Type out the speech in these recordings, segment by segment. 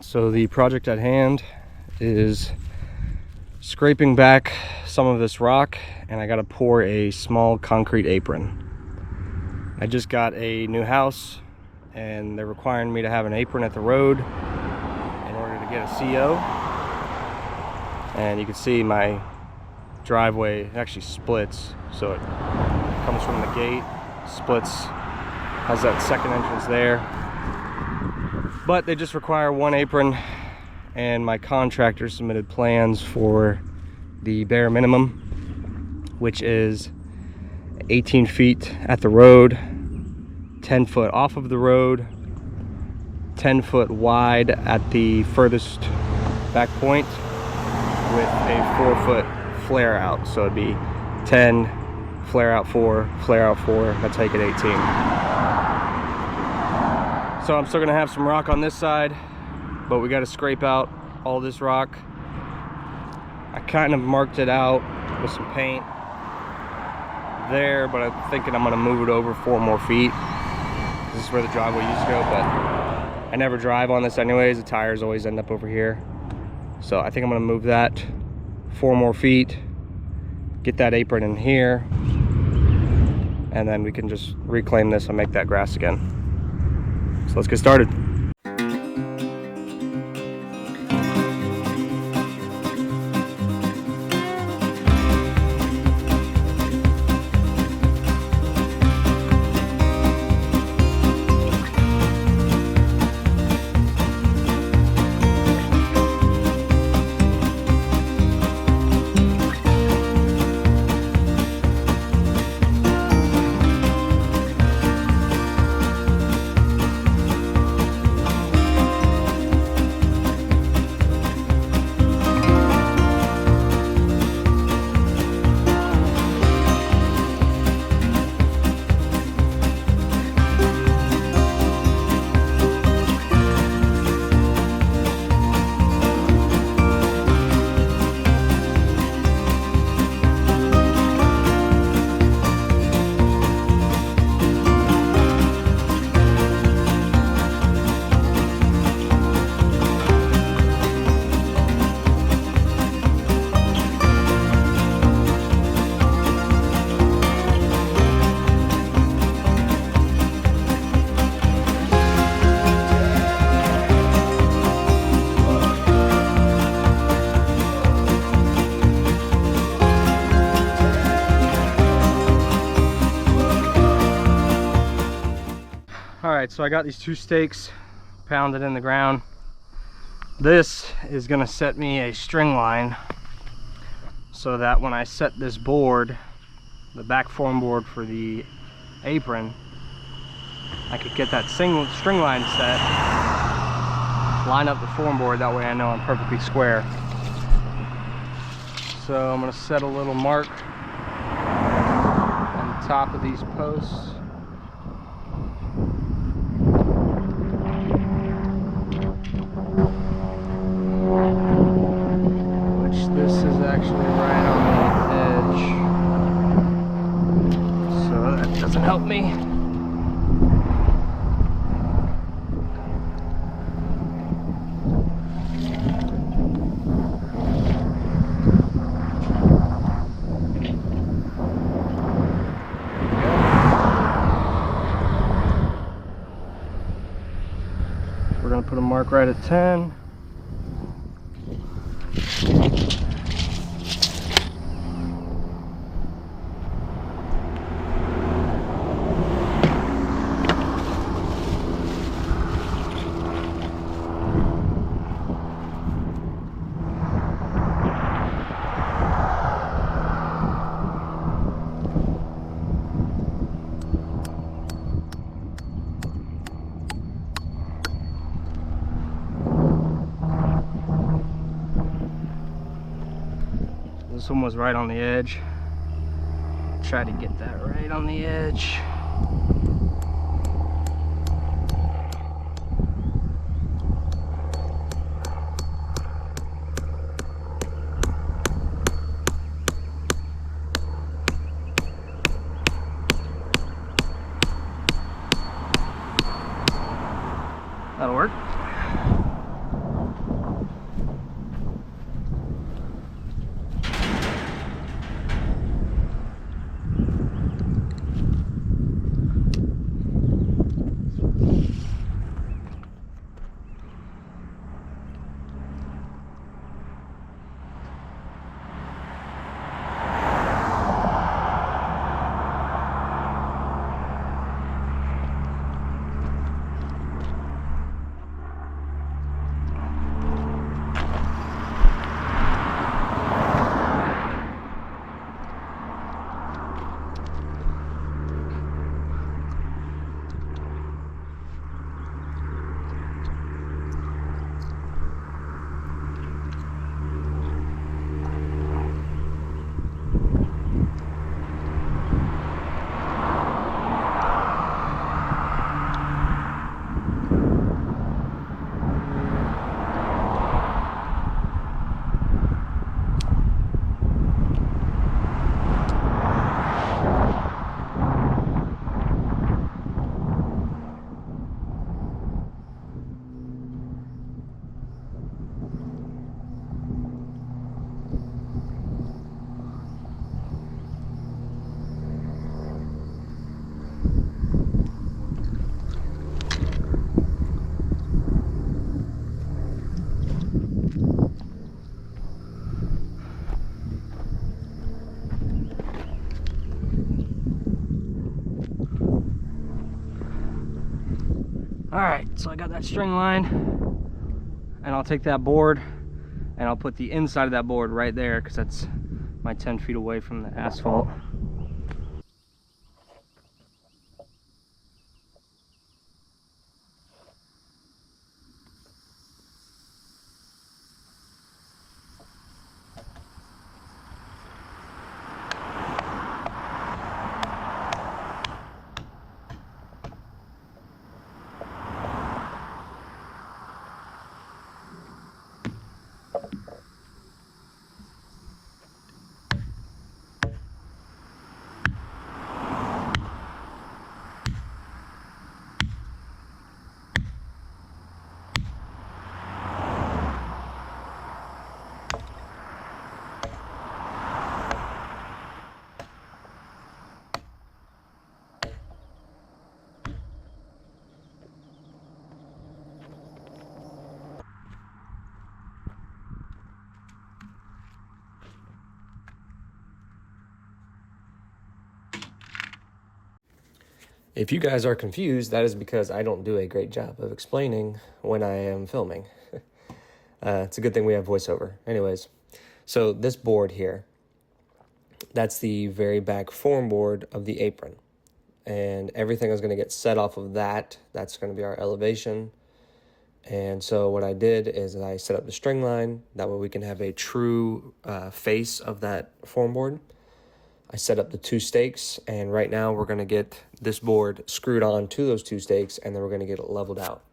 So the project at hand is scraping back some of this rock, and I gotta pour a small concrete apron. I just got a new house and they're requiring me to have an apron at the road in order to get a CO. And you can see my driveway actually splits, so it comes from the gate, splits, has that second entrance there. But they just require one apron, and my contractor submitted plans for the bare minimum, which is 18 feet at the road, 10 foot off of the road, 10 foot wide at the furthest back point, with a 4 foot flare out. So it'd be 10, flare out 4, flare out 4. That's how you get 18. So I'm still gonna have some rock on this side, but we gotta scrape out all this rock. I kind of marked it out with some paint there, but I'm thinking I'm gonna move it over 4 more feet. This is where the driveway used to go, but I never drive on this anyways. The tires always end up over here. So I think I'm gonna move that 4 more feet, get that apron in here, and then we can just reclaim this and make that grass again. So let's get started. Alright, so I got these 2 stakes pounded in the ground. This is going to set me a string line so that when I set this board, the back form board for the apron, I could get that single string line set, line up the form board, that way I know I'm perfectly square. So I'm going to set a little mark on the top of these posts. This is actually right on the edge, so that doesn't help me. We're going to put a mark right at 10. This one was right on the edge. Try to get that right on the edge. That'll work. All right, so I got that string line, and I'll take that board and I'll put the inside of that board right there because that's my 10 feet away from the asphalt. If you guys are confused, that is because I don't do a great job of explaining when I am filming. It's a good thing we have voiceover. Anyways, so this board here, that's the very back form board of the apron. And everything is going to get set off of that. That's going to be our elevation. And so what I did is I set up the string line. That way we can have a true face of that form board. I set up the 2 stakes, and right now we're going to get this board screwed on to those 2 stakes, and then we're going to get it leveled out.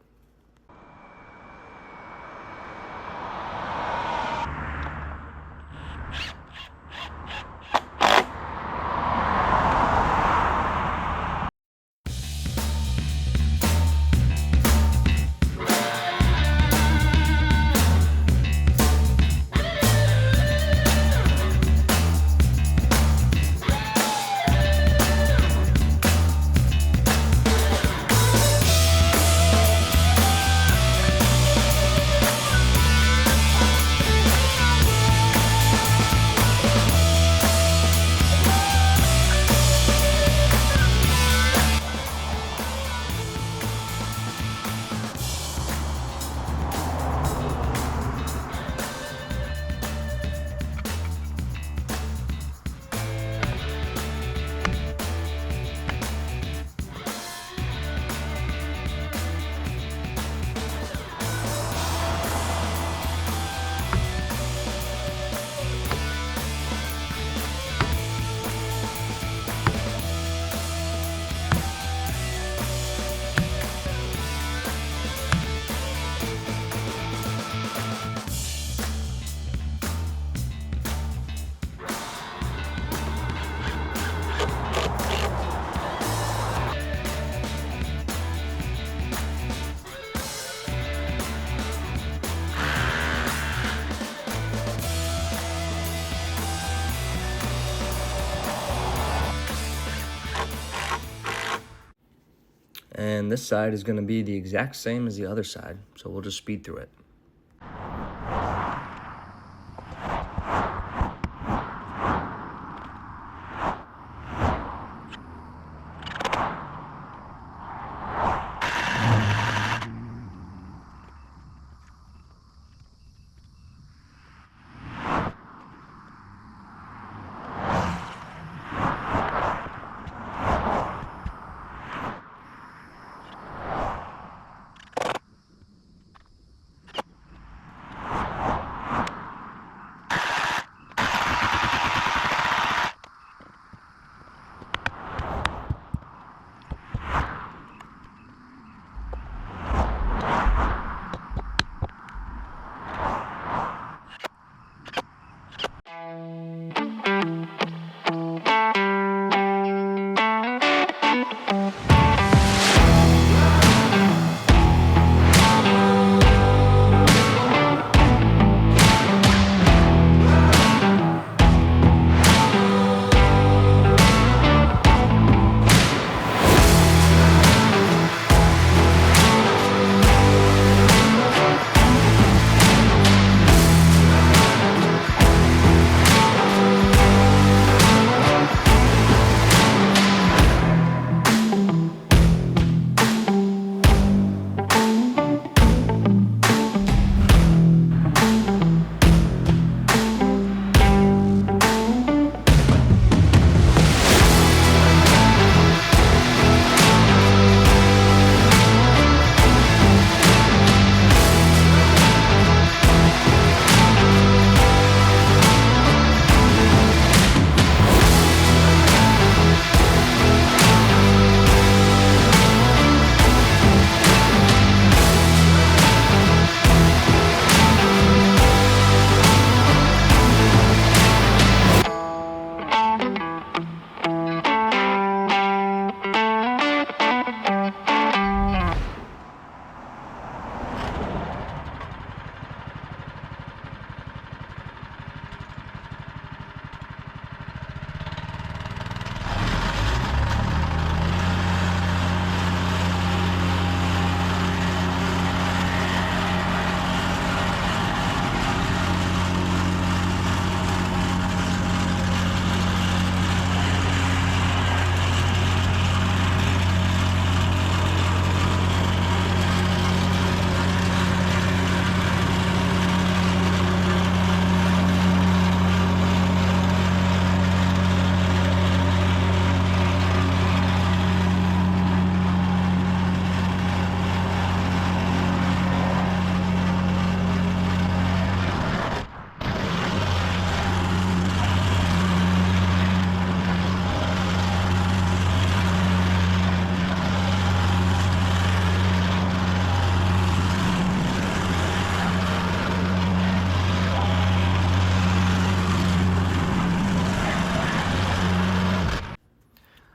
And this side is going to be the exact same as the other side, so we'll just speed through it.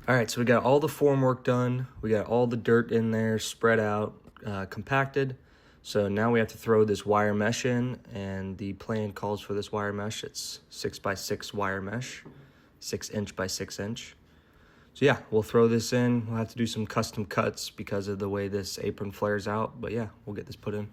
All right, so we got all the form work done. We got all the dirt in there, spread out, compacted. So now we have to throw this wire mesh in, and the plan calls for this wire mesh. It's 6x6 wire mesh, 6" by 6". So yeah, we'll throw this in. We'll have to do some custom cuts because of the way this apron flares out. But yeah, we'll get this put in.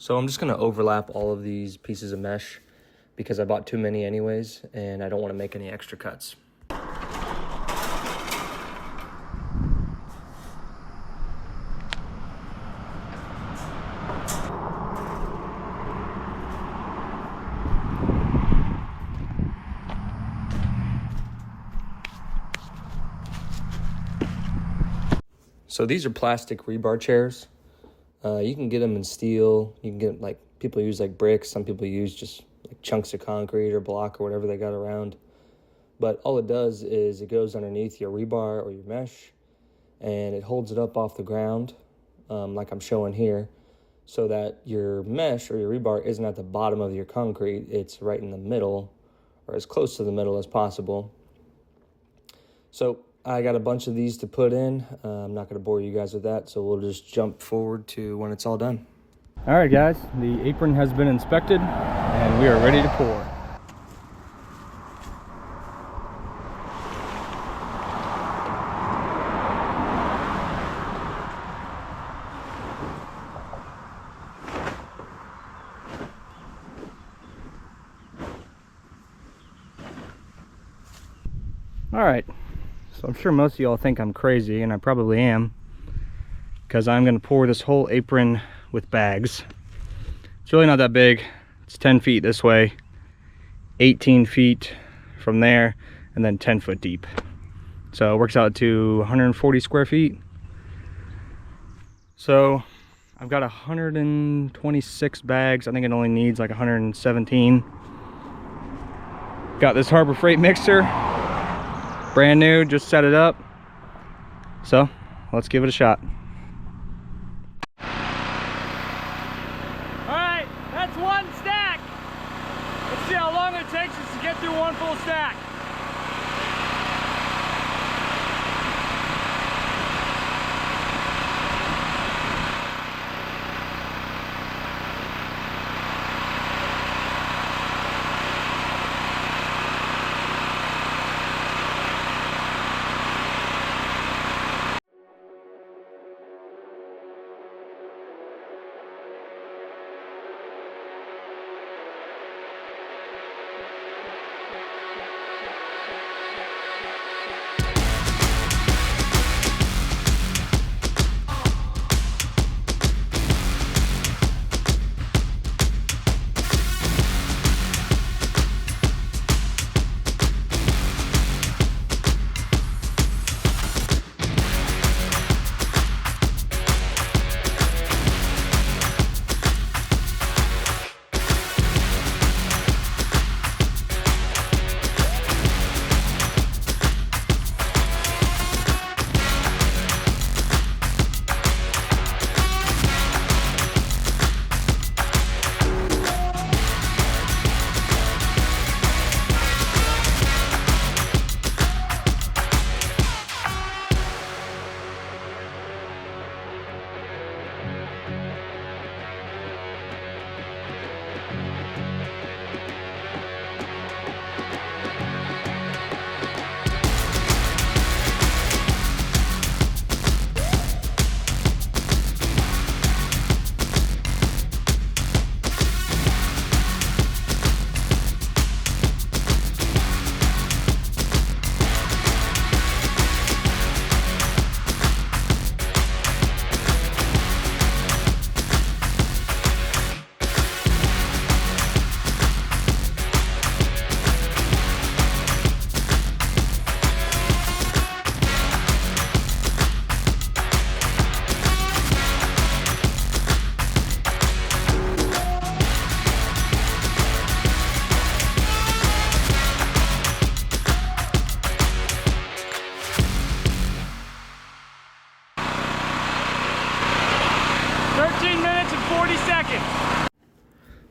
So I'm just gonna overlap all of these pieces of mesh because I bought too many anyways, and I don't wanna make any extra cuts. So these are plastic rebar chairs. You can get them in steel. You can get, like, people use like bricks. Some people use just like chunks of concrete or block or whatever they got around. But all it does is it goes underneath your rebar or your mesh, and it holds it up off the ground, like I'm showing here, so that your mesh or your rebar isn't at the bottom of your concrete. It's right in the middle, or as close to the middle as possible. So I got a bunch of these to put in. I'm not going to bore you guys with that, so we'll just jump forward to when it's all done. All right, guys, the apron has been inspected, and we are ready to pour. All right. So I'm sure most of y'all think I'm crazy, and I probably am, because I'm going to pour this whole apron with bags. It's really not that big. It's 10 feet this way, 18 feet from there, and then 10 foot deep. So it works out to 140 square feet. So I've got 126 bags. I think it only needs like 117. Got this Harbor Freight mixer. Brand new, just set it up. So let's give it a shot. All right, that's one stack. Let's see how long it takes us to get through one full stack. 30 seconds.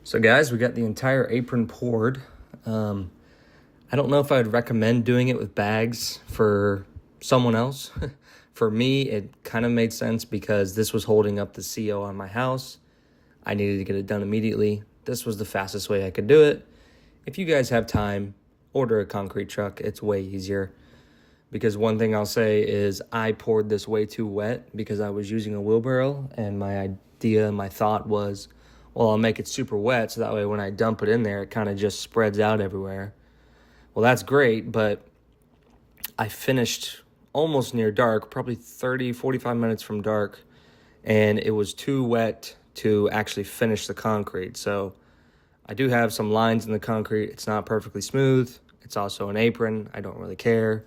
So guys, we got the entire apron poured. I don't know if I would recommend doing it with bags for someone else. For me, it kind of made sense because this was holding up the CO on my house. I needed to get it done immediately. This was the fastest way I could do it. If you guys have time, order a concrete truck. It's way easier. Because one thing I'll say is I poured this way too wet because I was using a wheelbarrow, and my thought was, well, I'll make it super wet so that way when I dump it in there, it kind of just spreads out everywhere. Well, that's great, but I finished almost near dark, probably 30, 45 minutes from dark, and it was too wet to actually finish the concrete. So I do have some lines in the concrete. It's not perfectly smooth. It's also an apron. I don't really care.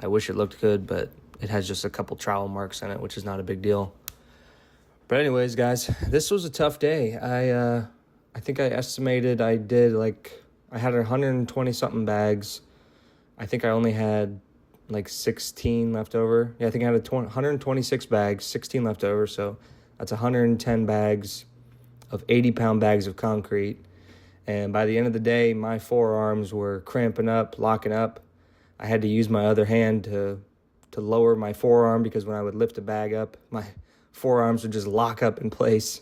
I wish it looked good, but it has just a couple trowel marks in it, which is not a big deal. But anyways, guys, this was a tough day. I think I estimated I had 120 something bags. I think I only had like 16 left over. Yeah, I think I had 126 bags, 16 left over. So that's 110 bags of 80-pound bags of concrete. And by the end of the day, my forearms were cramping up, locking up. I had to use my other hand to lower my forearm because when I would lift a bag up, my forearms would just lock up in place.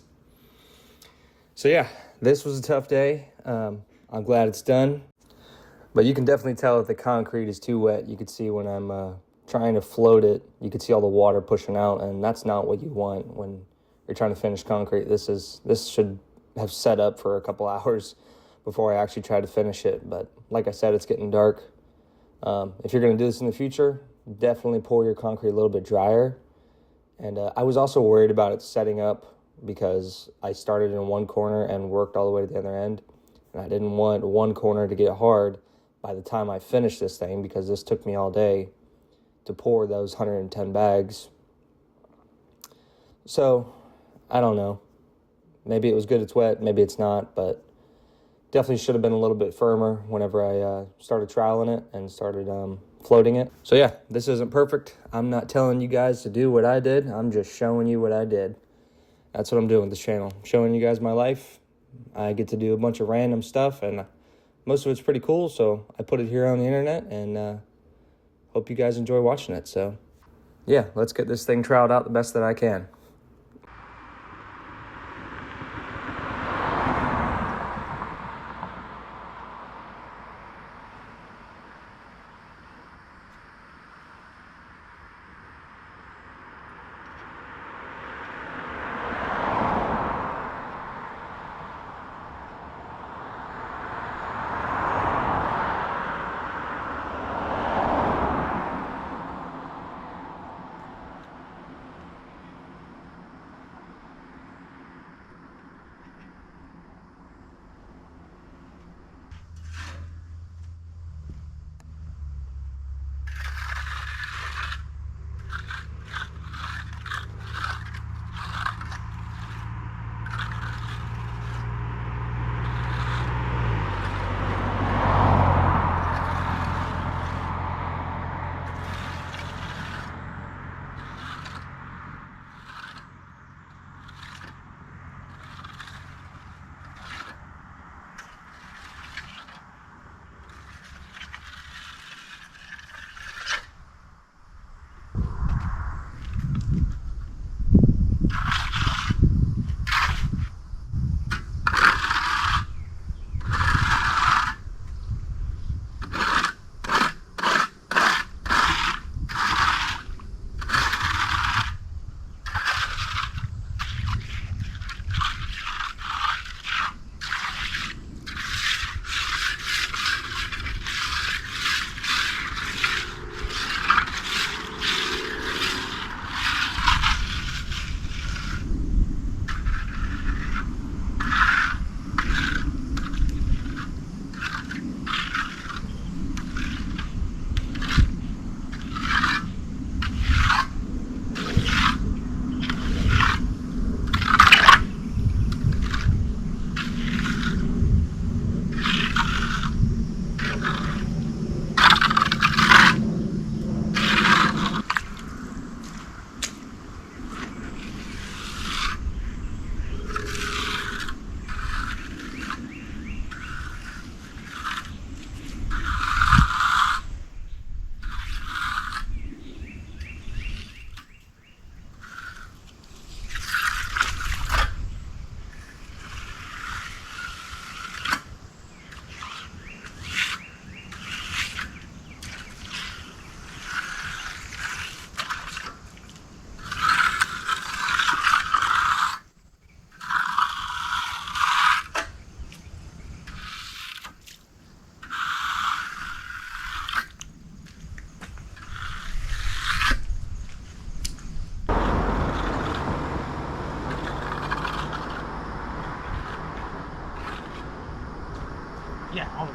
So yeah, this was a tough day. I'm glad it's done. But you can definitely tell if the concrete is too wet. You could see when I'm trying to float it, you could see all the water pushing out, and that's not what you want when you're trying to finish concrete. This should have set up for a couple hours before I actually try to finish it. But like I said, it's getting dark. If you're going to do this in the future, definitely pour your concrete a little bit drier. And I was also worried about it setting up because I started in one corner and worked all the way to the other end. And I didn't want one corner to get hard by the time I finished this thing because this took me all day to pour those 110 bags. So, I don't know. Maybe it was good it's wet, maybe it's not, but definitely should have been a little bit firmer whenever I started troweling it and started floating it. So yeah, this isn't perfect. I'm not telling you guys to do what I did. I'm just showing you what I did. That's what I'm doing with this channel. Showing you guys my life. I get to do a bunch of random stuff, and most of it's pretty cool, so I put it here on the internet, and hope you guys enjoy watching it. So yeah, let's get this thing troweled out the best that I can.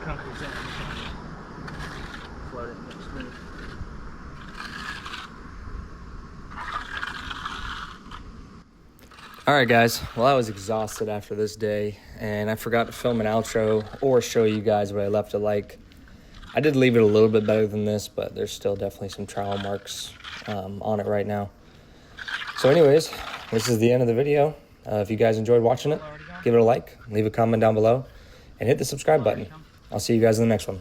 concrete's in. Float it and get smooth. Alright guys, well I was exhausted after this day and I forgot to film an outro or show you guys what I left it like. I did leave it a little bit better than this, but there's still definitely some trowel marks on it right now. So anyways, this is the end of the video. If you guys enjoyed watching it, give it a like, leave a comment down below, and hit the subscribe button. I'll see you guys in the next one.